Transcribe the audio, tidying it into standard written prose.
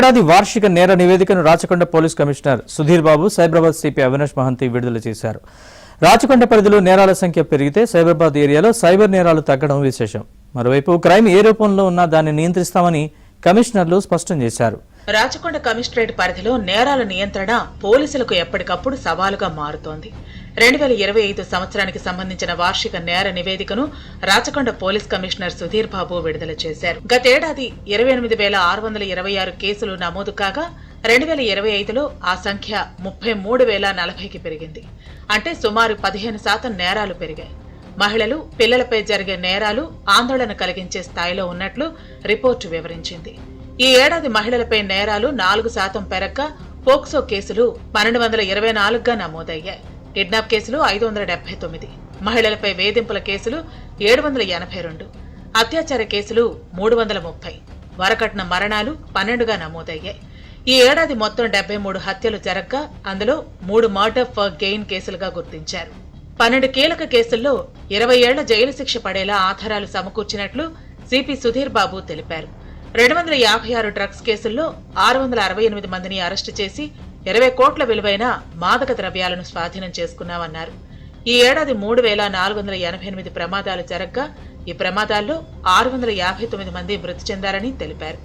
ఏడాది వార్షిక నేర నివేదికను Rachakonda police commissioner Sudheer Babu, Cyberabad CP Avinash Mahanti విడుదల చేశారు. రాచకొండ పరిధిలో నేరాల సంఖ్య పెరిగితే సైబరాబాద్ ఏరియాలో సైబర్ నేరాలు తగ్గడం విశేషం. మరోవైపు క్రైమ్ ఏ రూపంలో ఉన్నా దాన్ని నియంత్రిస్తామని కమిషనర్లు స్పష్టం చేశారు. రాచకొండ కమిషనరేట్ పరిధిలో నేరాల నియంత్రణ పోలీసులకు ఎప్పటికప్పుడు సవాలుగా మారుతోంది. 2025 సంవత్సరానికి సంబంధించిన వార్షిక నేర నివేదికను రాచకొండ పోలీస్ కమిషనర్ సుధీర్ బాబు విడుదల చేశారు. గతేడాది 28,626 కేసులు నమోదు కాగా 2025లో ఆ సంఖ్య 33,040కి పెరిగింది. అంటే సుమారు 15% నేరాలు పెరిగాయి. మహిళలు, పిల్లలపై జరిగే నేరాలు ఆందోళన కలిగించే స్థాయిలో ఉన్నట్లు రిపోర్టు వివరించింది. ఈ ఏడాది మహిళలపై నేరాలు 4% పెరగ్గా పోక్సో కేసులు 1224గా నమోదయ్యాయి. కిడ్నాప్ కేసులు 579, మహిళలపై వేధింపుల కేసులు 782, అత్యాచార కేసులు 330, వరకట్న మరణాలు 12గా నమోదయ్యాయి. ఈ ఏడాది మొత్తం 73 హత్యలు జరగ్గా అందులో 3 మర్డర్ ఫర్ గెయిన్ కేసులుగా గుర్తించారు. 12 కీలక కేసుల్లో 20 ఏళ్ల జైలు శిక్ష పడేలా ఆధారాలు సమకూర్చినట్లు సిపి సుధీర్ బాబు తెలిపారు. 256 డ్రగ్స్ కేసుల్లో 668 మందిని అరెస్టు చేసి 20 కోట్ల విలువైన మాదక ద్రవ్యాలను స్వాధీనం చేసుకున్నామన్నారు. ఈ ఏడాది 3,488 ప్రమాదాలు జరగ్గా ఈ ప్రమాదాల్లో 659 మంది మృతి చెందారని తెలిపారు.